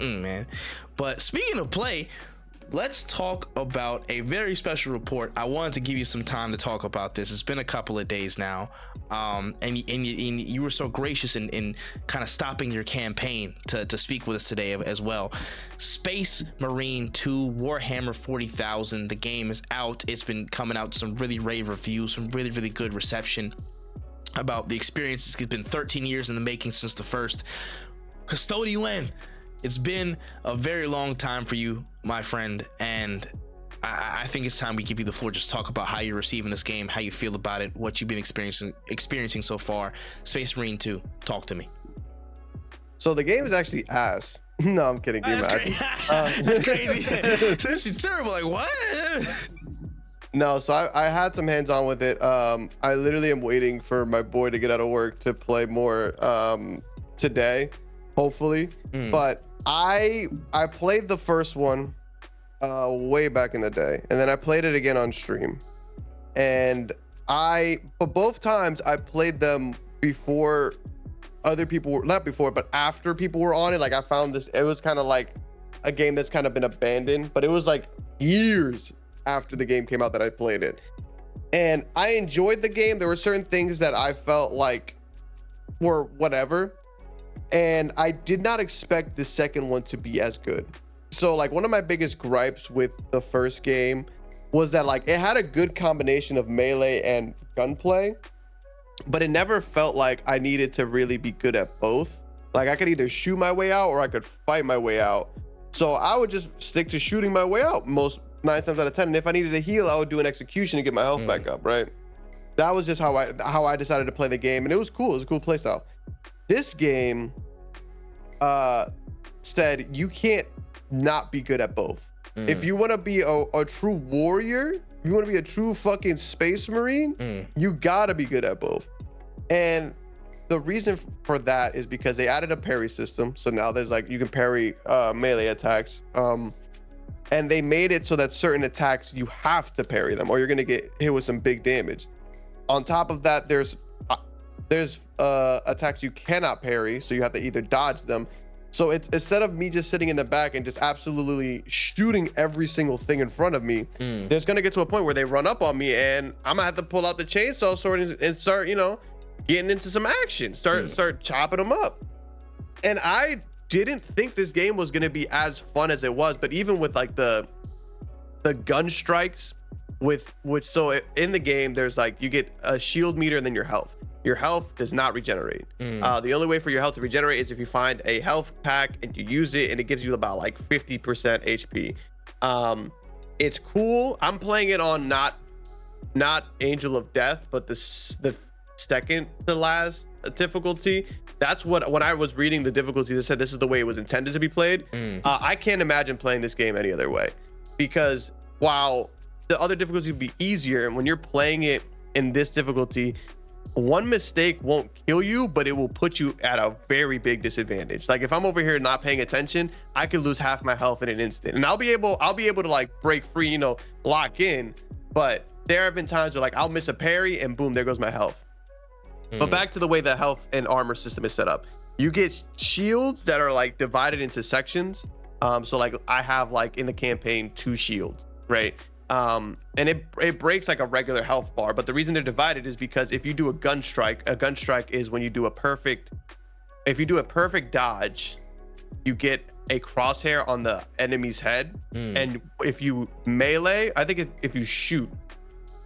man. But speaking of play, let's talk about a very special report. I wanted to give you some time to talk about this. It's been a couple of days now, and you were so gracious in kind of stopping your campaign to speak with us today as well. Space Marine 2 Warhammer 40,000. The game is out. It's been coming out some really rave reviews, some really good reception about the experience. It's been 13 years in the making since the first. Custode Wen. It's been a very long time for you, my friend, and I think it's time we give you the floor. Just talk about how you're receiving this game, how you feel about it, what you've been experiencing so far. Space Marine 2, talk to me. So the game is actually ass. No, I'm kidding. That's crazy. That's crazy. This is terrible. Like, what? No, so I had some hands-on with it. I literally am waiting for my boy to get out of work to play more today, hopefully. But I played the first one way back in the day, and then I played it again on stream. And but both times I played them before other people were, not before, but after people were on it. Like, I found this, it was kind of like a game that's kind of been abandoned, but it was like years after the game came out that I played it. And I enjoyed the game. There were certain things that I felt like were whatever. And I did not expect the second one to be as good. So like, one of my biggest gripes with the first game was that like, it had a good combination of melee and gunplay, but it never felt like I needed to really be good at both. Like, I could either shoot my way out or I could fight my way out. So I would just stick to shooting my way out most 9 times out of 10. And if I needed to heal, I would do an execution to get my health back up, right? That was just how I decided to play the game, and it was cool. It was a cool play style. This game said you can't not be good at both. If you want to be a true warrior, if you want to be a true fucking Space Marine, you gotta be good at both. And the reason for that is because they added a parry system. So now there's like, you can parry melee attacks. And they made it so that certain attacks, you have to parry them or you're gonna get hit with some big damage. On top of that, there's attacks you cannot parry, so you have to either dodge them. So it's, instead of me just sitting in the back and just absolutely shooting every single thing in front of me, there's gonna get to a point where they run up on me and I'm gonna have to pull out the chainsaw sword and start, you know, getting into some action, start chopping them up. And I didn't think this game was gonna be as fun as it was, but even with like the gun strikes, so in the game, there's like, you get a shield meter and then your health. Your health does not regenerate. The only way for your health to regenerate is if you find a health pack and you use it, and it gives you about like 50% HP. It's cool. I'm playing it on not Angel of Death, but the second to last difficulty. That's what, when I was reading the difficulty, they said this is the way it was intended to be played. I can't imagine playing this game any other way, because while the other difficulty would be easier, and when you're playing it in this difficulty, one mistake won't kill you, but it will put you at a very big disadvantage. Like, if I'm over here not paying attention, I could lose half my health in an instant, and I'll be able to like break free, you know, lock in. But there have been times where like I'll miss a parry and boom, there goes my health. But back to the way the health and armor system is set up, you get shields that are like divided into sections. So like, I have like in the campaign 2 shields, right? And it breaks like a regular health bar, but the reason they're divided is because if you do a gun strike is when you do a perfect dodge, you get a crosshair on the enemy's head. And if you melee, I think if you shoot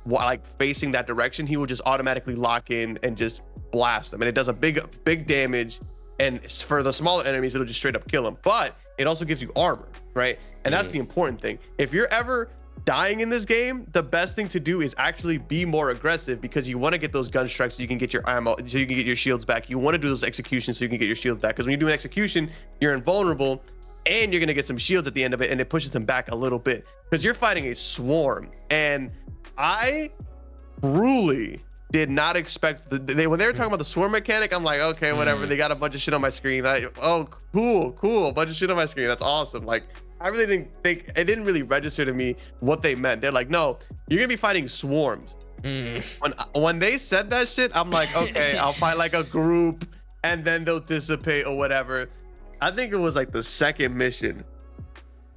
like facing that direction, he will just automatically lock in and just blast them, and it does a big damage. And for the smaller enemies, it'll just straight up kill them, but it also gives you armor, right? And that's the important thing. If you're ever dying in this game, the best thing to do is actually be more aggressive, because you want to get those gun strikes so you can get your ammo, so you can get your shields back. You want to do those executions so you can get your shields back, because when you do an execution, you're invulnerable and you're going to get some shields at the end of it, and it pushes them back a little bit because you're fighting a swarm. And I truly did not expect when they were talking about the swarm mechanic, I'm like, okay, whatever. They got a bunch of shit on my screen. Oh, cool, a bunch of shit on my screen. That's awesome. Like, I really didn't think, it didn't really register to me what they meant. They're like, no, you're gonna be fighting swarms. When they said that shit, I'm like, okay, I'll fight like a group and then they'll dissipate or whatever. I think it was like the second mission.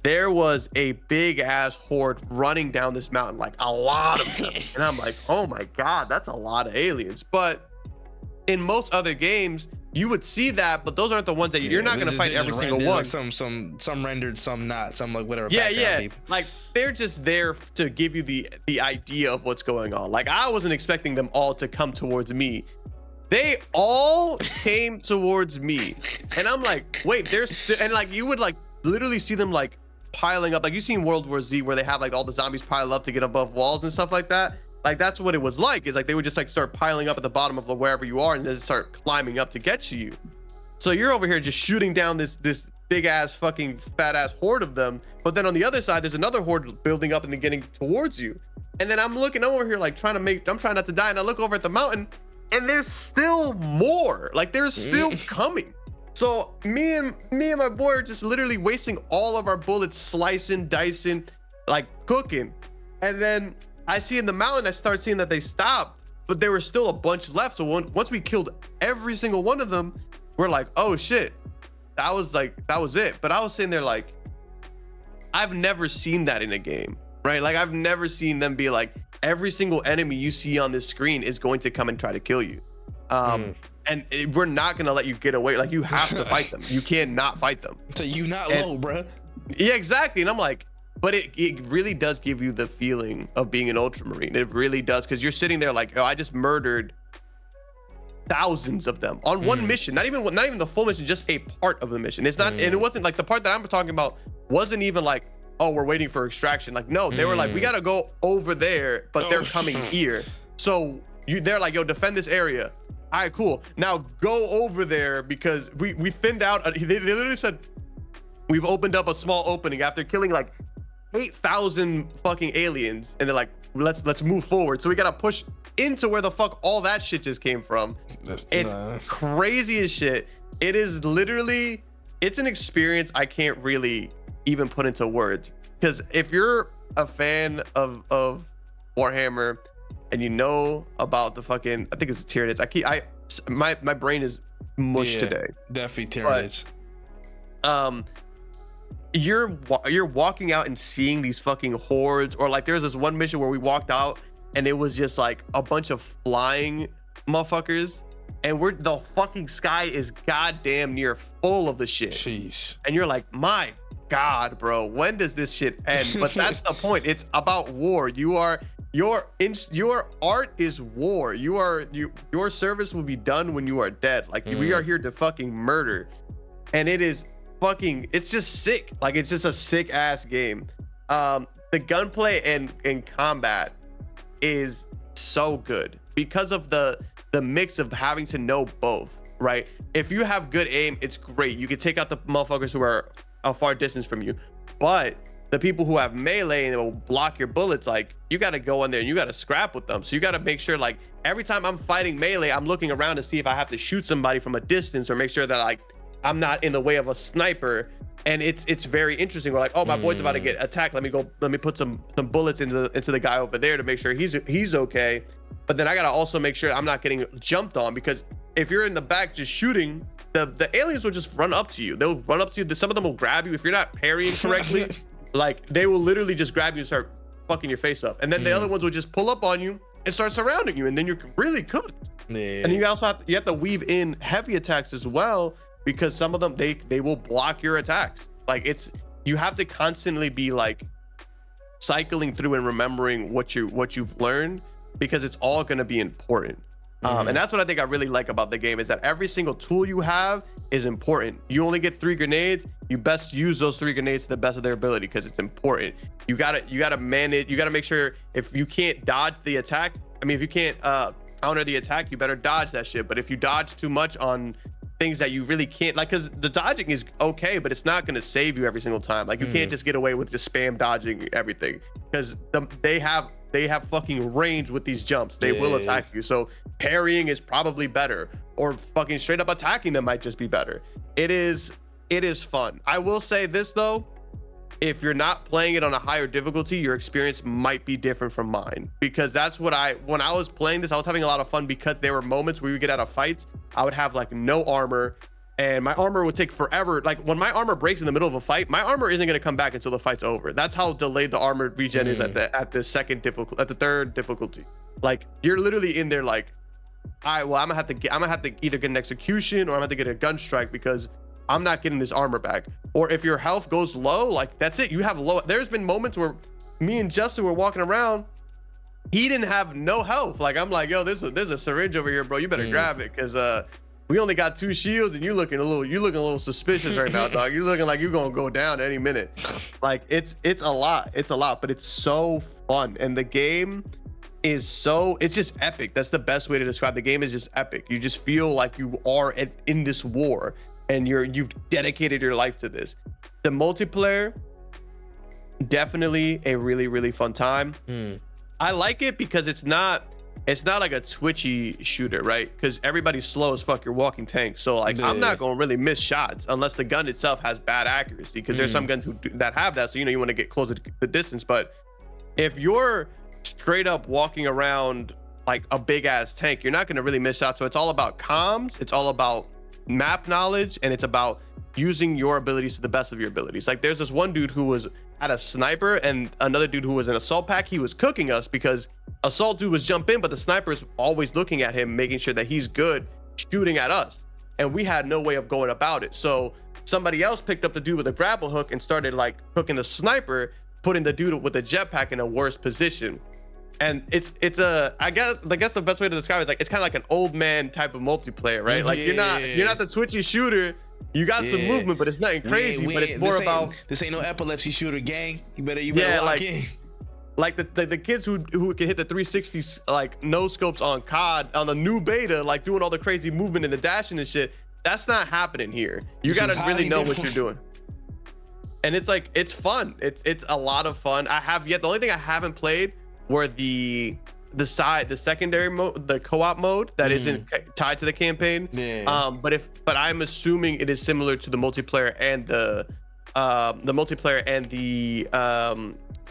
There was a big ass horde running down this mountain, like a lot of them. And I'm like, oh my God, that's a lot of aliens. But in most other games, you would see that, but those aren't the ones that you're not going to fight every single one. Like some rendered, some not, some like whatever. Yeah. Like they're just there to give you the idea of what's going on. Like I wasn't expecting them all to come towards me. They all came towards me. And I'm like, wait, and like you would like literally see them like piling up. Like you seen World War Z where they have like all the zombies pile up to get above walls and stuff like that. Like that's what it was like. Is like they would just like start piling up at the bottom of wherever you are and then start climbing up to get to you. So you're over here just shooting down this big ass fucking fat ass horde of them. But then on the other side, there's another horde building up and then getting towards you. And then I'm over here like I'm trying not to die. And I look over at the mountain and there's still more. Like they're still coming. So me and my boy are just literally wasting all of our bullets, slicing, dicing, like cooking. And then I see in the mountain, I start seeing that they stopped, but there were still a bunch left. So once we killed every single one of them, we're like, oh shit, that was it. But I was sitting there like, I've never seen that in a game, right? Like I've never seen them be like, every single enemy you see on this screen is going to come and try to kill you. And we're not going to let you get away. Like you have to fight them. You can't not fight them. So you not low, bro. Yeah, exactly. And I'm like, but it really does give you the feeling of being an ultramarine. It really does. Cause you're sitting there like, oh, I just murdered thousands of them on one mission. Not even the full mission, just a part of the mission. It's not, and it wasn't like the part that I'm talking about wasn't even like, oh, we're waiting for extraction. Like, no, they were like, we got to go over there, but they're coming here. So they're like, yo, defend this area. All right, cool. Now go over there because we thinned out. They literally said, we've opened up a small opening after killing like 8,000 fucking aliens. And they're like, let's move forward. So we got to push into where the fuck all that shit just came from. It's crazy as shit. It is literally, it's an experience I can't really even put into words. Because if you're a fan of Warhammer and you know about the fucking, I think it's a Tyranids. My brain is mush today. Definitely Tyranids. You're walking out and seeing these fucking hordes, or like there's this one mission where we walked out and it was just like a bunch of flying motherfuckers, and the fucking sky is goddamn near full of the shit. Jeez. And you're like, my God, bro, when does this shit end? But that's the point. It's about war. Your art is war. Your service will be done when you are dead. Like we are here to fucking murder, and it is fucking. It's just sick. Like it's just a sick ass game. The gunplay and combat is so good because of the mix of having to know both. Right? If you have good aim, it's great. You can take out the motherfuckers who are a far distance from you, but the people who have melee and will block your bullets, like you got to go in there and you got to scrap with them. So you got to make sure, like every time I'm fighting melee, I'm looking around to see if I have to shoot somebody from a distance or make sure that like I'm not in the way of a sniper. And it's very interesting. We're like, oh, my boy's about to get attacked. Let me put some bullets into the guy over there to make sure he's okay. But then I got to also make sure I'm not getting jumped on, because if you're in the back just shooting, the aliens will just run up to you. They'll run up to you. Some of them will grab you if you're not parrying correctly. Like they will literally just grab you and start fucking your face up. And then the other ones will just pull up on you and start surrounding you, and then you're really cooked. Yeah. And you also have to weave in heavy attacks as well, because some of them they will block your attacks. Like you have to constantly be like cycling through and remembering what you've learned, because it's all going to be important. And that's what I think I really like about the game, is that every single tool you have is important. You only get 3 grenades. You best use those 3 grenades to the best of their ability, because it's important. You gotta manage. You gotta make sure if you can't dodge the attack. I mean, if you can't counter the attack, you better dodge that shit. But if you dodge too much on things that you really can't, like, because the dodging is okay, but it's not gonna save you every single time. Like you can't just get away with just spam dodging everything, because they have fucking range with these jumps. They will attack you. So parrying is probably better, or fucking straight up attacking them might just be better. It is fun. I will say this though, if you're not playing it on a higher difficulty, your experience might be different from mine, because that's what when I was playing this, I was having a lot of fun, because there were moments where you get out of fights, I would have like no armor and my armor would take forever. Like when my armor breaks in the middle of a fight, my armor isn't going to come back until the fight's over. That's how delayed the armor regen is at the third difficulty. Like you're literally in there like, all right, well, I'm gonna have to either get an execution or I'm gonna have to get a gun strike because I'm not getting this armor back. Or if your health goes low, like that's it. You have low. There's been moments where me and Justin were walking around. He didn't have no health. Like I'm like, yo, there's a syringe over here, bro. You better grab it because we only got 2 shields and you're looking a little suspicious right now, dog. You're looking like you're gonna go down any minute. Like it's a lot, but it's so fun and the game is it's just epic. That's the best way to describe the game. Is just epic. You just feel like you are in this war and you've dedicated your life to this. The multiplayer, definitely a really, really fun time. I like it because it's not like a twitchy shooter, right? Because everybody's slow as fuck. You're walking tanks, so like I'm not gonna really miss shots unless the gun itself has bad accuracy. Because there's some guns that have that, so you want to get closer to the distance. But if you're straight up walking around like a big ass tank, you're not gonna really miss shots. So it's all about comms, it's all about map knowledge, and it's about using your abilities to the best of your abilities. Like there's this one dude who was at a sniper and another dude who was an assault pack. He was cooking us because assault dude was jump in, but the sniper's always looking at him, making sure that he's good, shooting at us. And we had no way of going about it. So somebody else picked up the dude with a grapple hook and started like cooking the sniper, putting the dude with the jetpack in a worse position. And it's I guess the best way to describe it is like it's kind of like an old man type of multiplayer, right? Like you're not the twitchy shooter. You got some movement, but it's nothing crazy. But it's more about this ain't no epilepsy shooter, gang. You better lock like in. Like the kids who can hit the 360s like no scopes on COD on the new beta, like doing all the crazy movement and the dashing and shit. That's not happening here. You gotta really know what you're doing. And it's like it's fun. It's a lot of fun. The only thing I haven't played were the secondary mode, the co-op mode that isn't tied to the campaign. But I'm assuming it is similar to the multiplayer and the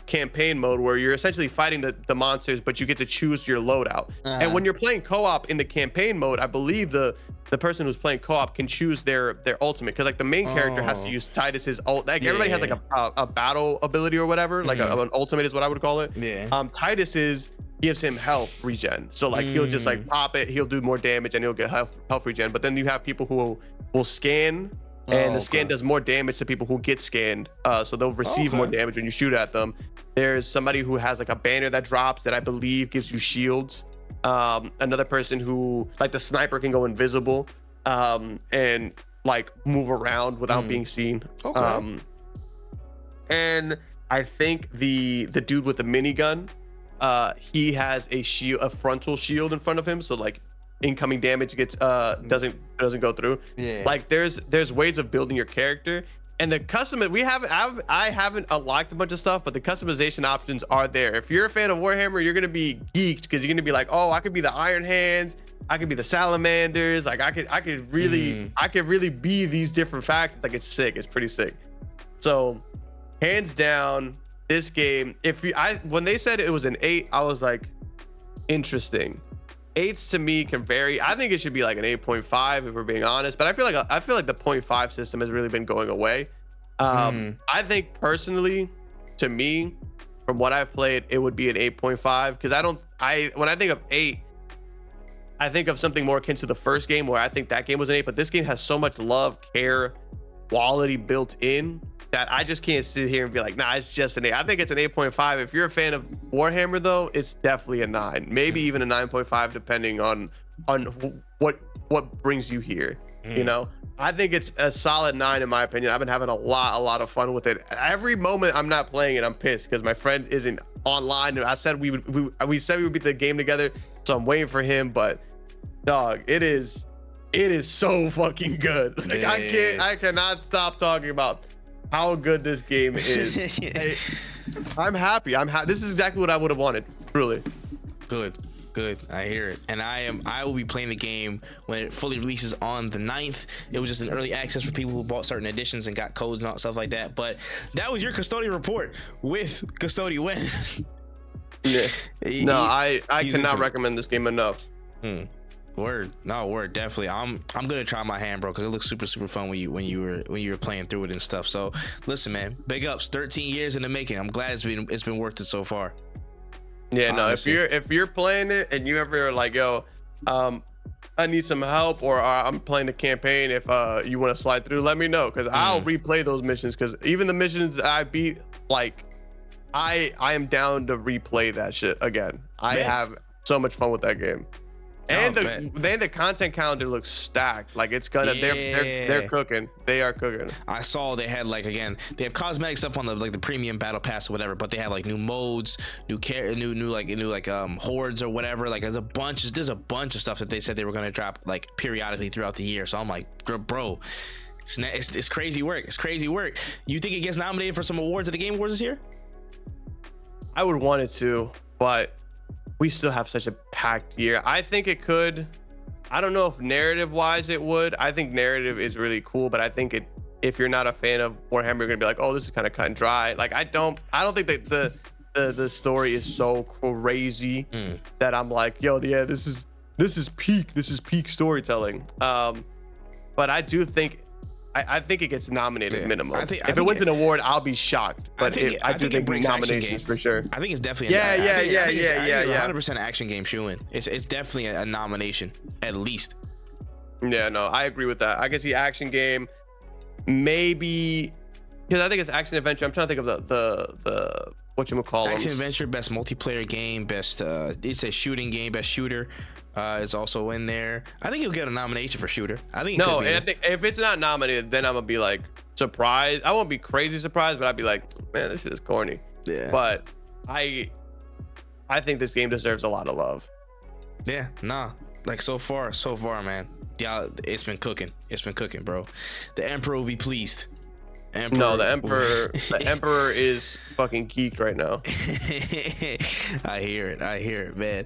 campaign mode, where you're essentially fighting the monsters, but you get to choose your loadout. And when you're playing co-op in the campaign mode, I believe the person who's playing co-op can choose their ultimate, because like the main character has to use Titus's ult. Like everybody has like a battle ability or whatever, like an ultimate is what I would call it. Titus's gives him health regen, so like he'll just like pop it, he'll do more damage and he'll get health regen. But then you have people who will scan, and the scan does more damage to people who get scanned, so they'll receive more damage when you shoot at them. There's somebody who has like a banner that drops that I believe gives you shields. Another person who, like the sniper, can go invisible and like move around without being seen. And I think the dude with the minigun, he has a frontal shield in front of him, so like incoming damage gets doesn't go through. Like there's ways of building your character, and the I haven't unlocked a bunch of stuff, but the customization options are there. If you're a fan of Warhammer, you're gonna be geeked, because you're gonna be like, oh, I could be the Iron Hands, I could be the Salamanders, like I could really be these different factions. Like it's sick, it's pretty sick. So hands down, this game, when they said it was an 8, I was like, interesting. 8s to me can vary. I think it should be like an 8.5 if we're being honest, but I feel like the 0.5 system has really been going away. I think personally, to me, from what I've played, it would be an 8.5, because when I think of 8, I think of something more akin to the first game, where I think that game was an 8, but this game has so much love, care, quality built in that I just can't sit here and be like, nah, it's just an 8. I think it's an 8.5. If you're a fan of Warhammer, though, it's definitely a 9, maybe even a 9.5, depending on what brings you here. You know, I think it's a solid 9 in my opinion. I've been having a lot of fun with it. Every moment I'm not playing it, I'm pissed because my friend isn't online. And I said we said we would beat the game together, so I'm waiting for him. But dog, it is so fucking good. Like I cannot stop talking about how good this game is. I'm happy. This is exactly what I would have wanted. Truly. Good. I hear it. And I will be playing the game when it fully releases on the 9th. It was just an early access for people who bought certain editions and got codes and all stuff like that. But that was your Custode report with Custode Wen. No, I cannot recommend this game enough. Word, no word, definitely. I'm gonna try my hand, bro, because it looks super fun when you were playing through it and stuff. So listen, man, big ups. 13 years in the making. I'm glad it's been worth it so far. Yeah, no. Honestly. If you're playing it and you ever like, yo, I need some help, or I'm playing the campaign. If you want to slide through, let me know, because I'll replay those missions. Because even the missions that I beat, like, I am down to replay that shit again. I have so much fun with that game. And the content calendar looks stacked. Like, it's gonna they're cooking. They are cooking. I saw they had, like, again, they have cosmetic stuff on the, like, the premium battle pass or whatever, but they have like new modes, new hordes or whatever. Like, there's a bunch of stuff that they said they were gonna drop, like, periodically throughout the year. So I'm like, bro, it's crazy work. It's crazy work. You think it gets nominated for some awards at the Game Awards this year? I would want it to, but we still have such a packed year. I think it could. I don't know if narrative wise it would. I think narrative is really cool, but I think if you're not a fan of Warhammer, you're gonna be like, oh, this is kind of cut and dry. Like, I don't think that the story is so crazy that I'm like, yo, yeah, this is peak storytelling. But I do think I think it gets nominated minimum. If it wins an award, I'll be shocked. But I do think nominations for sure. I think it's definitely yeah. 100% action game shoo-in. It's definitely a nomination at least. Yeah, no, I agree with that. I can see action game, maybe, because I think it's action adventure. I'm trying to think of the what you call action adventure, best multiplayer game, best it's a shooting game, best shooter. Is also in there. I think you'll get a nomination for shooter. I think and I think if it's not nominated, then I'm gonna be like surprised. I won't be crazy surprised, but I'd be like, man, this is corny. Yeah. But I think this game deserves a lot of love. Yeah, nah. Like, so far, man. Yeah, it's been cooking. It's been cooking, bro. The Emperor will be pleased. The Emperor is fucking geeked right now. I hear it, man.